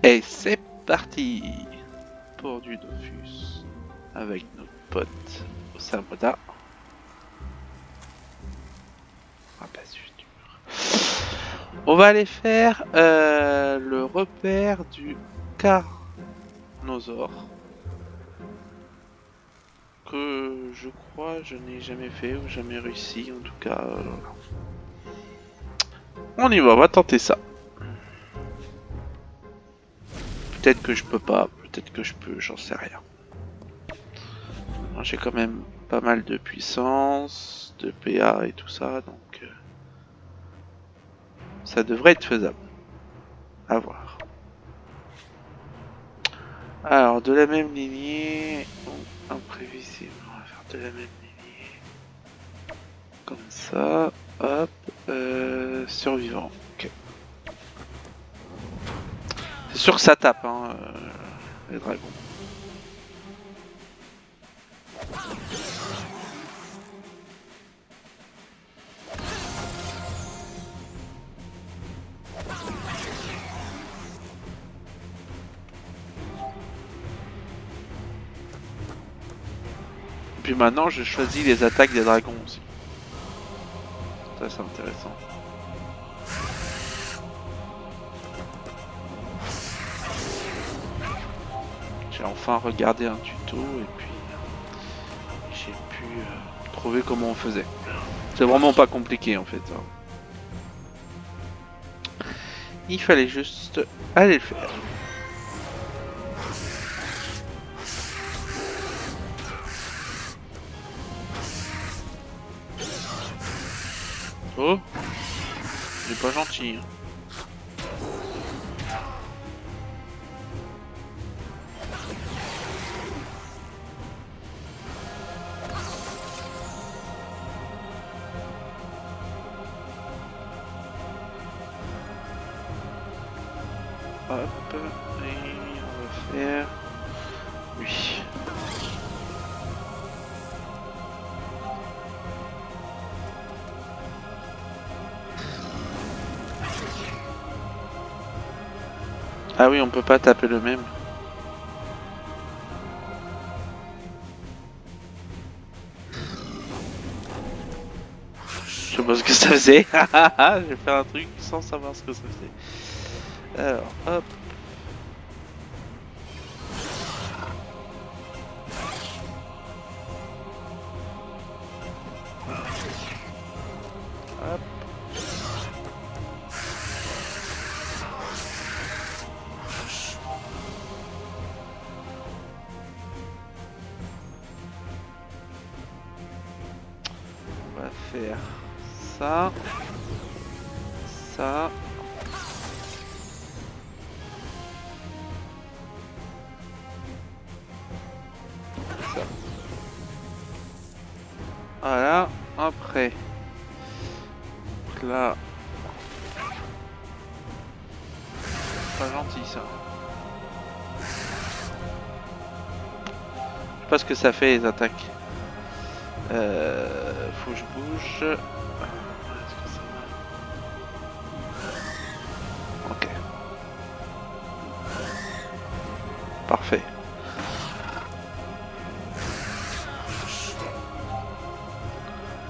Et c'est parti pour du Dofus avec nos potes au Samoda. Ah bah on va aller faire le repère du Carnosaure que je crois je n'ai jamais fait ou jamais réussi en tout cas. On y va, on va tenter ça. Peut-être que je peux pas, peut-être que je peux, j'en sais rien. J'ai quand même pas mal de puissance, de PA et tout ça, donc ça devrait être faisable. À voir. Alors, de la même lignée, imprévisible, on va faire de la même lignée. Comme ça, hop, survivant. Ok. C'est sûr que ça tape, hein, les dragons. Puis maintenant, je choisis les attaques des dragons aussi. Ça, c'est intéressant. J'ai enfin regardé un tuto et puis j'ai pu trouver comment on faisait. C'est vraiment pas compliqué en fait. Il fallait juste aller le faire. Oh, il est pas gentil. Hop, et on va faire lui. Ah oui, on peut pas taper le même. Je sais pas ce que ça faisait. J'ai fait un truc sans savoir ce que ça faisait. Alors, hop. Hop. On va faire ça. Ça. Ça. Voilà. Après. Donc là. Pas gentil ça. Je sais pas ce que ça fait les attaques. Faut que je bouge. Ok. Parfait.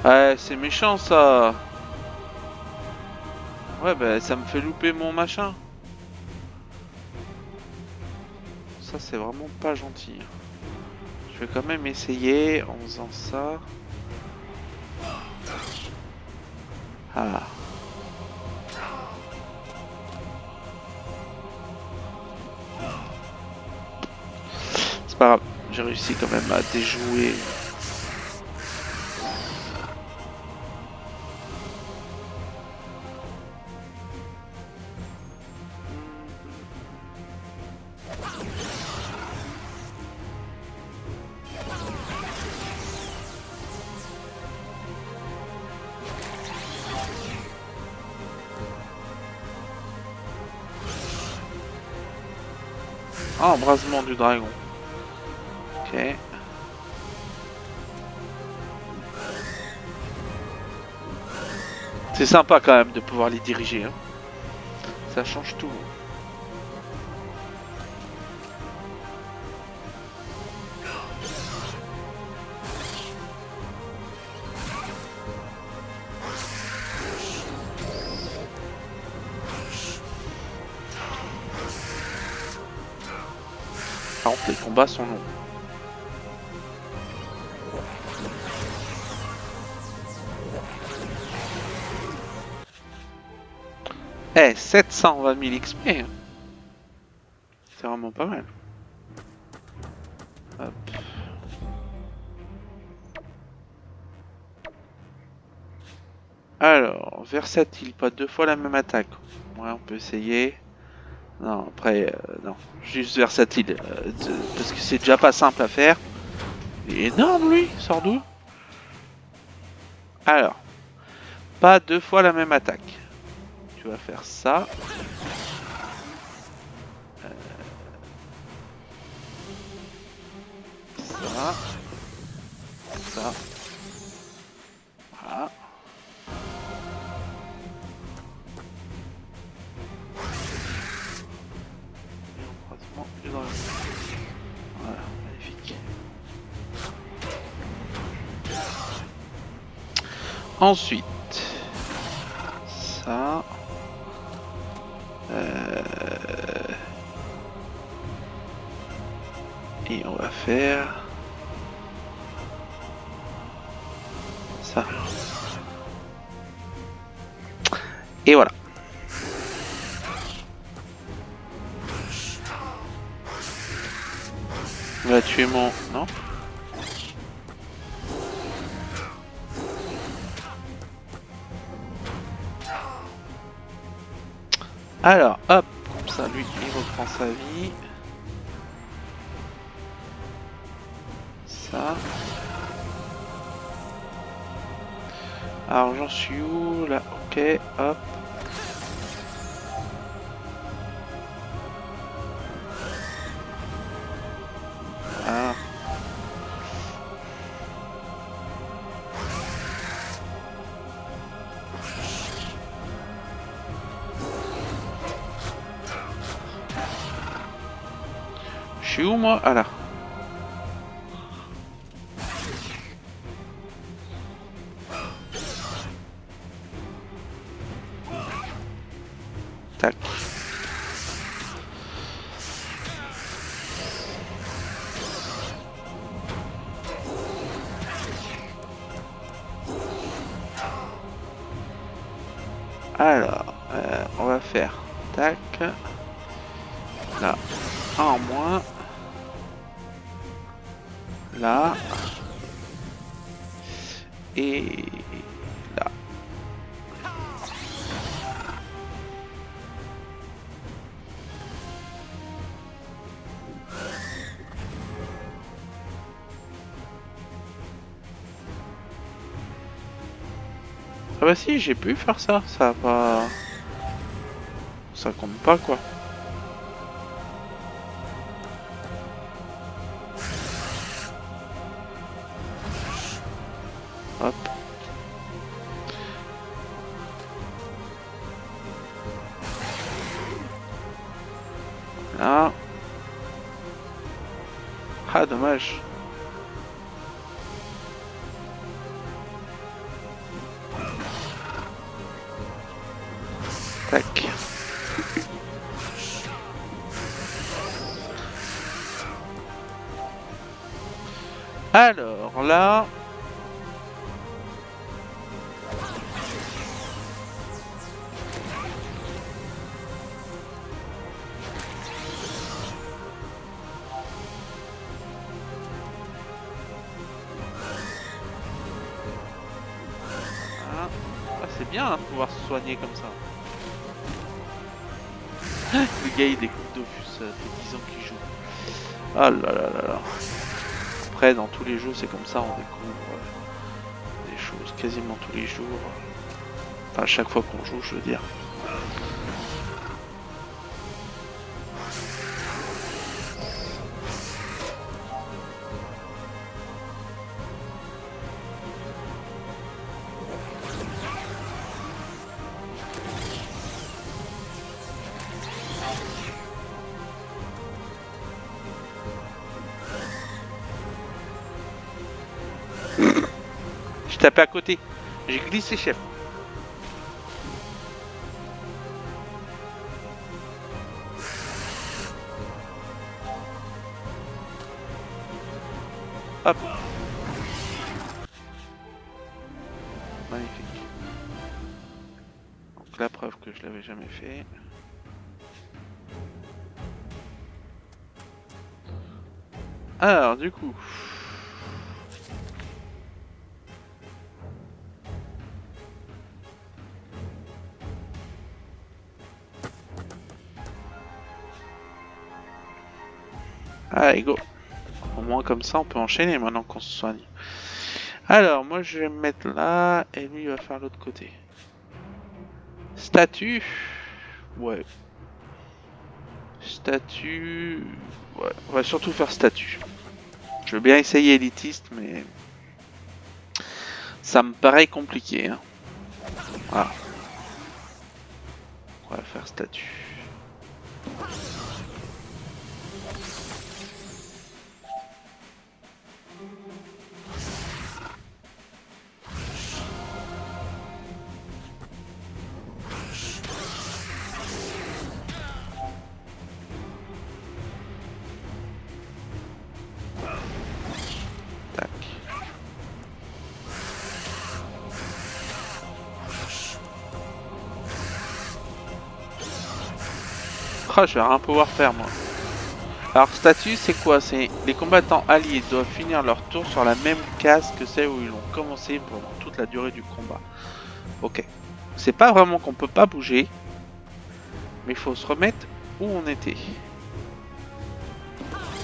Ouais, c'est méchant ça. Ouais, bah ça me fait louper mon machin. Ça, c'est vraiment pas gentil. Je vais quand même essayer en faisant ça. Ah. C'est pas grave, j'ai réussi quand même à déjouer. Ah, embrasement du dragon. Ok. C'est sympa quand même de pouvoir les diriger. Hein. Ça change tout. Les combats sont longs. Eh, 720 000 XP, hein. C'est vraiment pas mal. Hop. Alors, versatile, pas 2 fois la même attaque. Ouais, on peut essayer. Non, après, non. Juste versatile. Parce que c'est déjà pas simple à faire. Il est énorme, lui. Il sort d'où? Alors, pas 2 fois la même attaque. Tu vas faire ça. Ça. Ça. Voilà. Et en croisement, et dans le... Voilà, magnifique. Ensuite, ça. Et on va faire ça. Et voilà. On va tuer mon... Non? Alors, hop, comme ça, lui, il reprend sa vie. Ça. Alors, j'en suis où, là? Ok, hop. Ah. Je suis où, moi? Ah là. Tac. Alors, on va faire tac. Là, un en moins. Là. Et là. Ah bah si, j'ai pu faire ça, ça va... Ça compte pas quoi. Hop. Là. Ah dommage. Tac. Alors là... Ah, c'est bien hein, de pouvoir se soigner comme ça. Le gars il découvre Dofus, ça fait 10 ans qu'il joue. Ah là là là là. Après dans tous les jeux c'est comme ça, on découvre des choses quasiment tous les jours. Enfin chaque fois qu'on joue je veux dire. Je tapais à côté. J'ai glissé chef. Hop. Magnifique. Donc la preuve que je l'avais jamais fait. Alors du coup... Allez, go. Au moins comme ça on peut enchaîner maintenant qu'on se soigne. Alors moi je vais me mettre là et lui il va faire l'autre côté. Statue. Ouais. Statue. Ouais. On va surtout faire statue. Je veux bien essayer élitiste mais... Ça me paraît compliqué. Hein. Voilà. On va faire statue. Tac. Ah, je vais rien pouvoir faire moi. Alors statut c'est quoi? C'est les combattants alliés doivent finir leur tour sur la même case que celle où ils ont commencé pendant toute la durée du combat. Ok. C'est pas vraiment qu'on peut pas bouger, mais il faut se remettre où on était.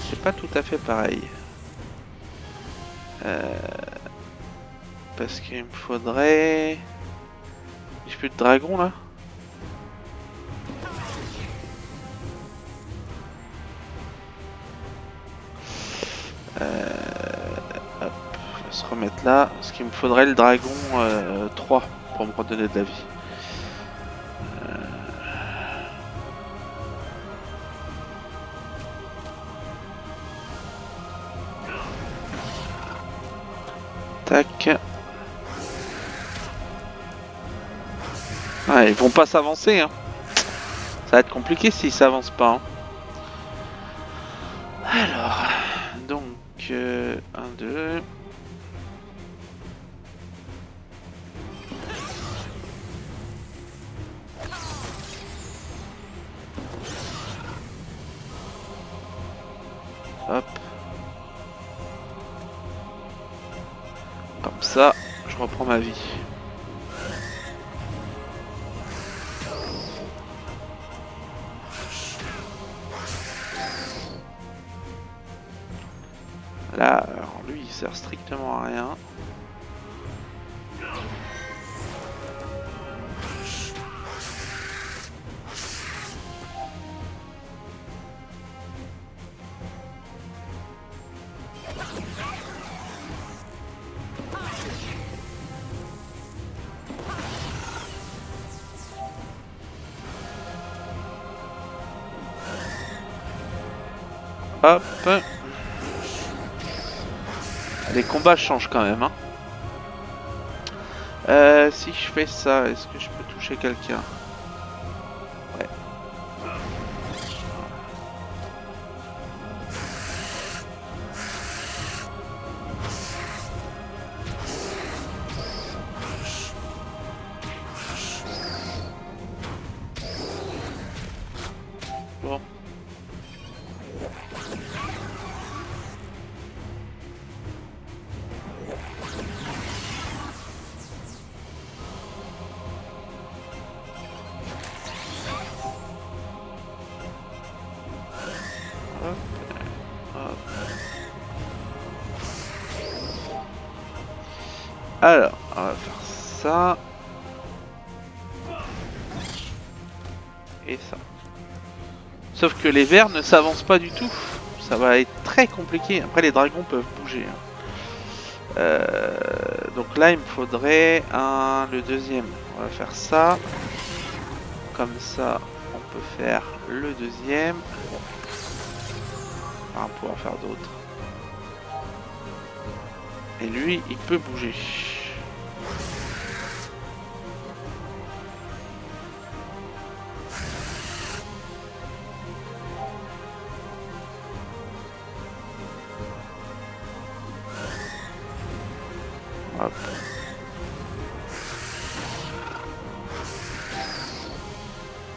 C'est pas tout à fait pareil. Parce qu'il me faudrait... J'ai plus de dragon là. Hop, je vais se remettre là. Parce qu'il me faudrait le dragon 3 pour me redonner de la vie. Tac. Ah, ils vont pas s'avancer. Hein. Ça va être compliqué s'ils s'avancent pas. Hein. Alors, donc, 1, 2... Hop. Comme ça, je reprends ma vie. Là, alors lui, il sert strictement à rien. Hop. Les combats changent quand même. Hein. Si je fais ça, est-ce que je peux toucher quelqu'un? Ouais. Bon. Alors, on va faire ça. Et ça. Sauf que les vers ne s'avancent pas du tout. Ça va être très compliqué. Après, les dragons peuvent bouger. Hein. Donc là, il me faudrait le deuxième. On va faire ça. Comme ça, on peut faire le deuxième. On va pouvoir faire d'autres. Et lui, il peut bouger. Hop.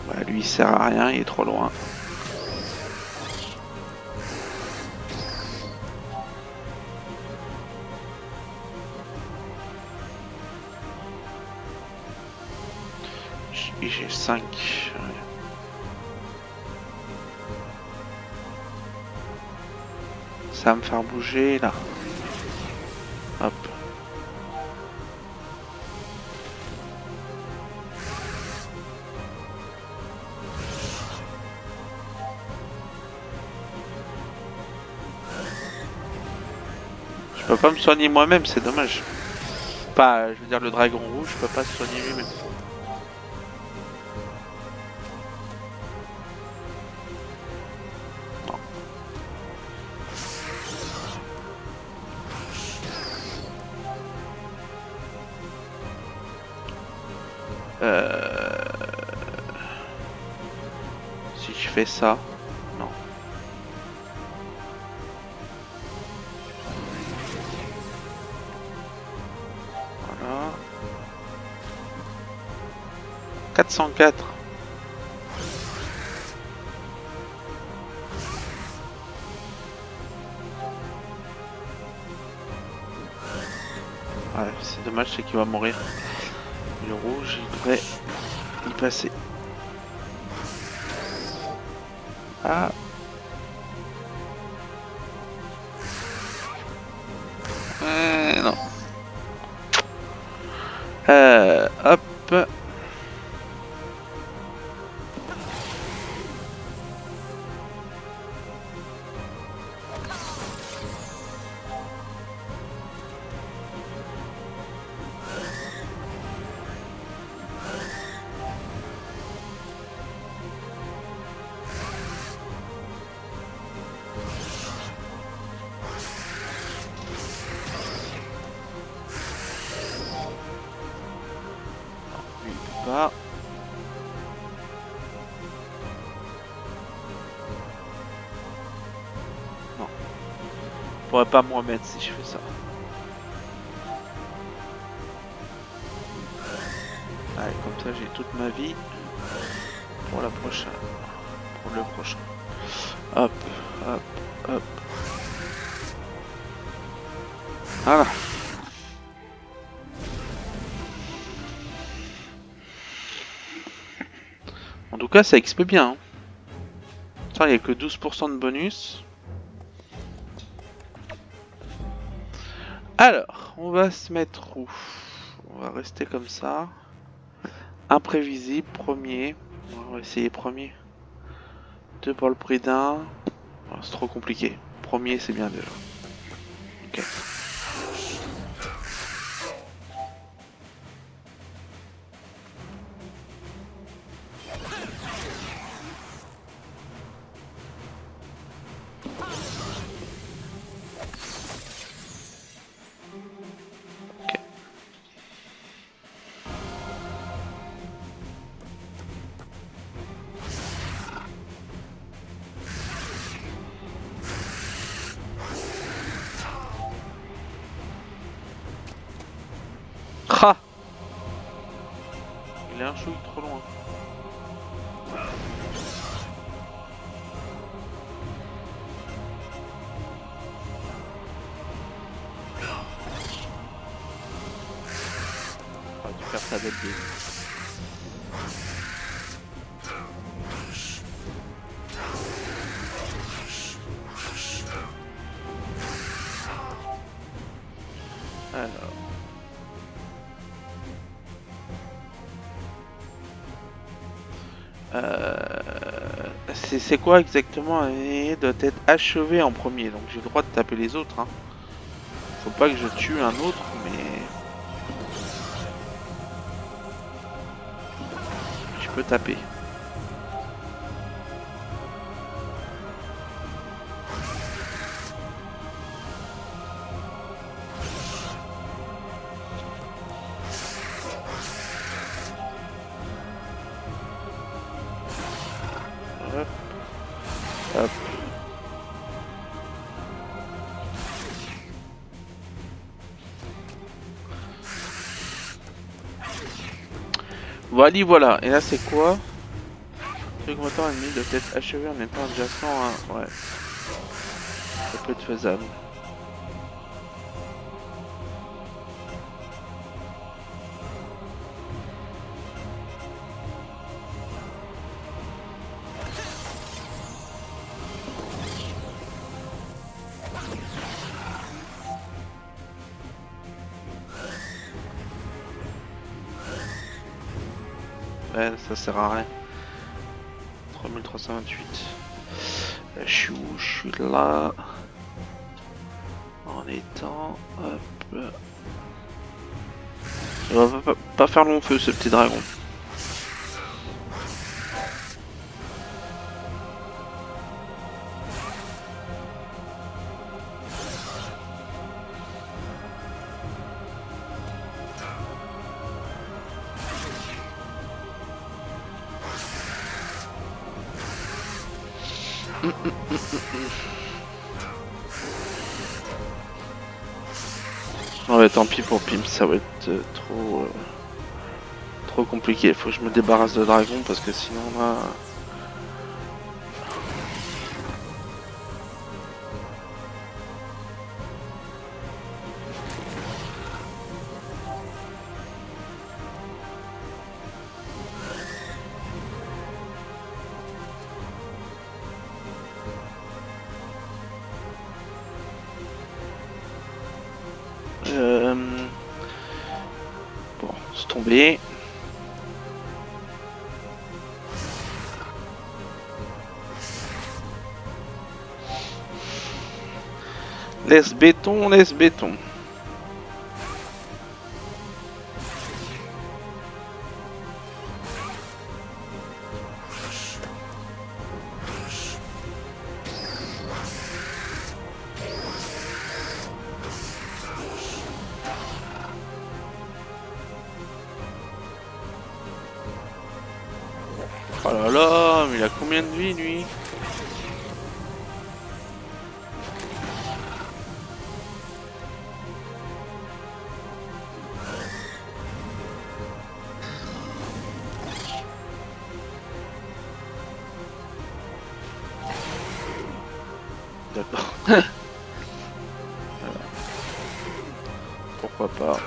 Bah, lui il sert à rien, il est trop loin. J'ai 5. Ça va me faire bouger là. Hop. Je peux pas me soigner moi-même, c'est dommage. Pas, je veux dire, le dragon rouge, je peux pas se soigner lui-même. Non. Si je fais ça, non. Voilà. 404. Ouais, c'est dommage, c'est qu'il va mourir. Le rouge, il devrait y passer. Ah. Non. Hop. Pas. Non. Je pourrais pas me remettre si je fais ça. Allez, comme ça j'ai toute ma vie pour la prochaine. Pour le prochain. Hop, hop, hop. Voilà. En tout cas, ça XP bien. Hein. Il n'y a que 12% de bonus. Alors, on va se mettre où? On va rester comme ça. Imprévisible, premier. On va essayer premier. 2 pour le prix d'un. Oh, c'est trop compliqué. Premier, c'est bien déjà. Ok. Ha! Il est un chouille trop loin. On va dû faire ça dès le début. Alors. C'est quoi exactement? Il doit être achevé en premier, donc j'ai le droit de taper les autres. Hein. Faut pas que je tue un autre, mais je peux taper. Hop. Hop. Voilà, voilà. Et là, c'est quoi? Le combattant ennemi doit être achevé en étant adjacent à... Ouais, ça peut être faisable. Ouais, ça sert à rien. 3328. Je suis où? Je suis là. En étant... Hop. Il va pas faire long feu, ce petit dragon. Ouais, tant pis pour Pimp, ça va être trop compliqué. Faut que je me débarrasse de dragon parce que sinon là... Bon, c'est tombé. Laisse béton, laisse béton. Oh là là, mais il a combien de vie lui? D'accord. Voilà. Pourquoi pas.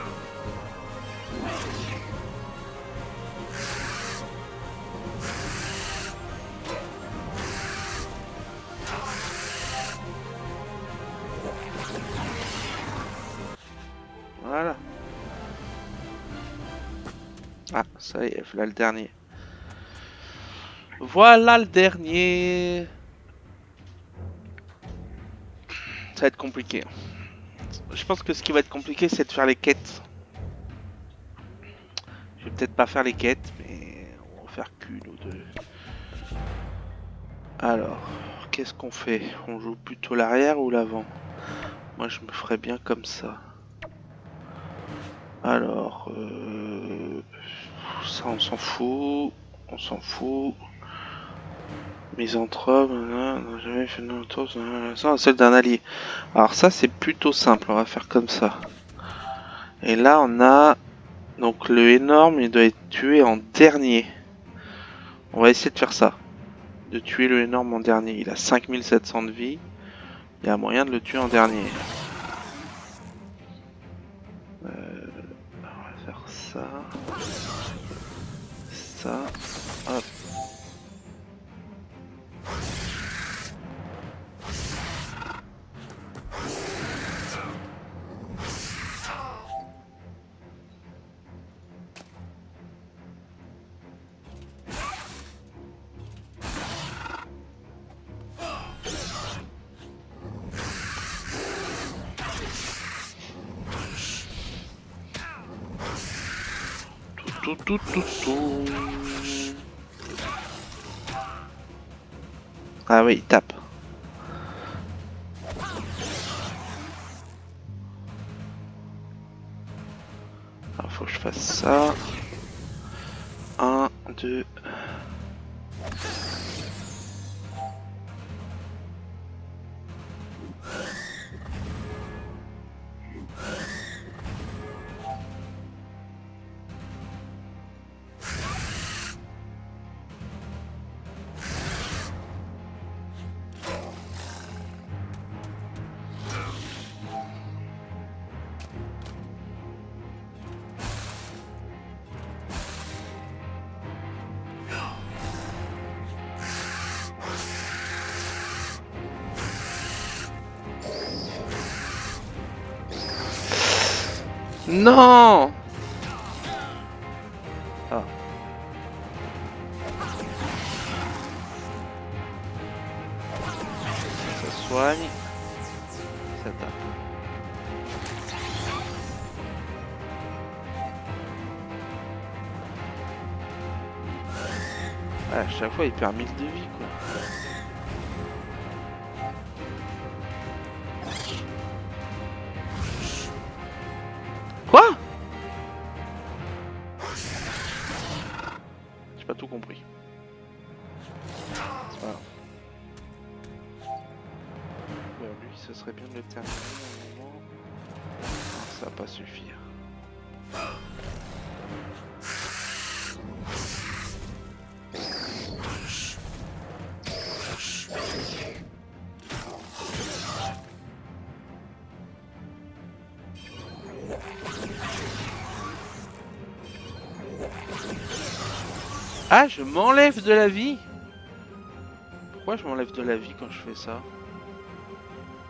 Voilà. Ah, ça y est, voilà le dernier. Voilà le dernier. Ça va être compliqué. Je pense que ce qui va être compliqué, c'est de faire les quêtes. Je vais peut-être pas faire les quêtes, mais on va faire qu'une ou deux. Alors, qu'est-ce qu'on fait? On joue plutôt l'arrière ou l'avant? Moi, je me ferais bien comme ça. Alors, ça, on s'en fout. On s'en fout. Misanthrope, n'a jamais fait de tour. Ça, celle d'un allié. Alors, ça, c'est plutôt simple. On va faire comme ça. Et là, on a. Donc, le énorme, il doit être tué en dernier. On va essayer de faire ça. De tuer le énorme en dernier. Il a 5700 de vie. Il y a moyen de le tuer en dernier. On va faire ça. Ça. Hop. Tout. Ah oui, il tape. Alors, faut que je fasse ça. 1, 2. Non. Ah. Ça soigne. Ça tape. Ouais, à chaque fois il perd 1000 de vie quoi. Quoi? J'ai pas tout compris. C'est pas grave. Bah, lui, ce serait bien de le terminer à un moment. Non, ça va pas suffire. Ah, je m'enlève de la vie? Pourquoi je m'enlève de la vie quand je fais ça?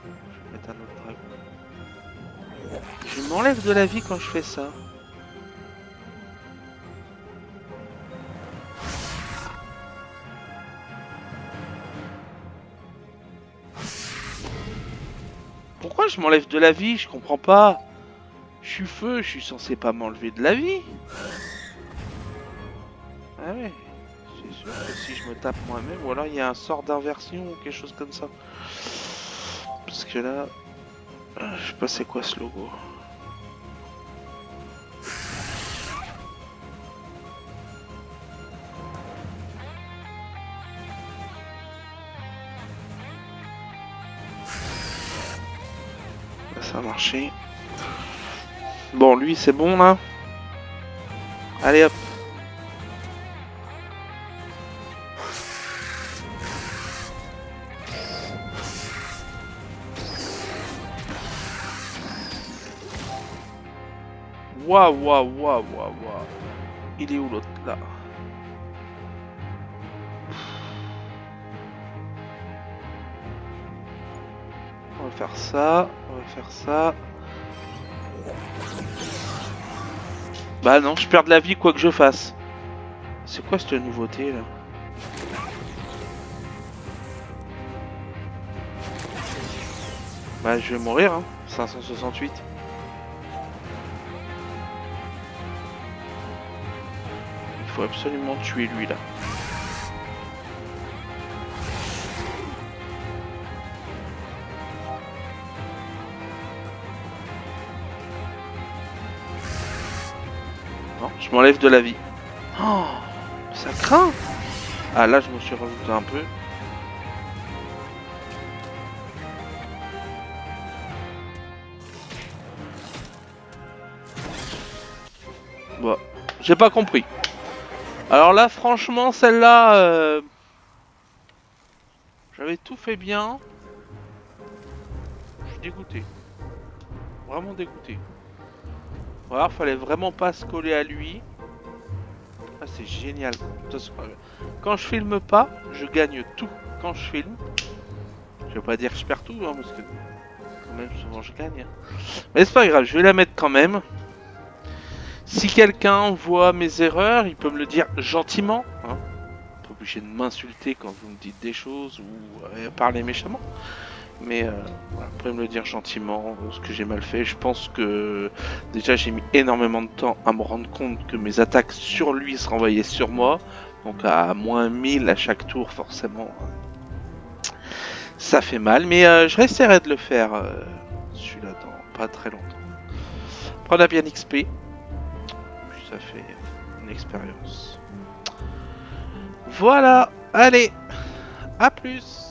Je vais mettre un autre dragon. Je m'enlève de la vie quand je fais ça. Pourquoi je m'enlève de la vie? Je comprends pas. Je suis feu, je suis censé pas m'enlever de la vie. Ah ouais, c'est sûr que si je me tape moi-même, ou alors il y a un sort d'inversion ou quelque chose comme ça. Parce que là, je sais pas c'est quoi ce logo. Là, ça a marché. Bon, lui c'est bon là. Allez hop. Waouh, waouh, waouh, waouh, waouh. Il est où l'autre là? On va faire ça, on va faire ça. Bah non, je perds de la vie quoi que je fasse. C'est quoi cette nouveauté là? Bah je vais mourir hein, 568. Il faut absolument tuer lui là. Non, je m'enlève de la vie. Oh, ça craint. Ah là je me suis rajouté un peu. Bon, j'ai pas compris. Alors là franchement celle-là, j'avais tout fait bien. Je suis dégoûté. Vraiment dégoûté. Ou alors fallait vraiment pas se coller à lui. Ah c'est génial. Quand je filme pas, je gagne tout. Quand je filme, je vais pas dire que je perds tout, hein, parce que quand même souvent je gagne. Mais c'est pas grave, je vais la mettre quand même. Si quelqu'un voit mes erreurs, il peut me le dire gentiment. Hein. Pas obligé de m'insulter quand vous me dites des choses ou parler méchamment. Mais voilà, vous pouvez me le dire gentiment, ce que j'ai mal fait. Je pense que déjà j'ai mis énormément de temps à me rendre compte que mes attaques sur lui se renvoyaient sur moi. Donc à moins 1000 à chaque tour forcément. Ça fait mal, mais je resterai de le faire celui-là dans pas très longtemps. Prendre à bien XP. Puis ça fait une expérience. Voilà, allez, à plus.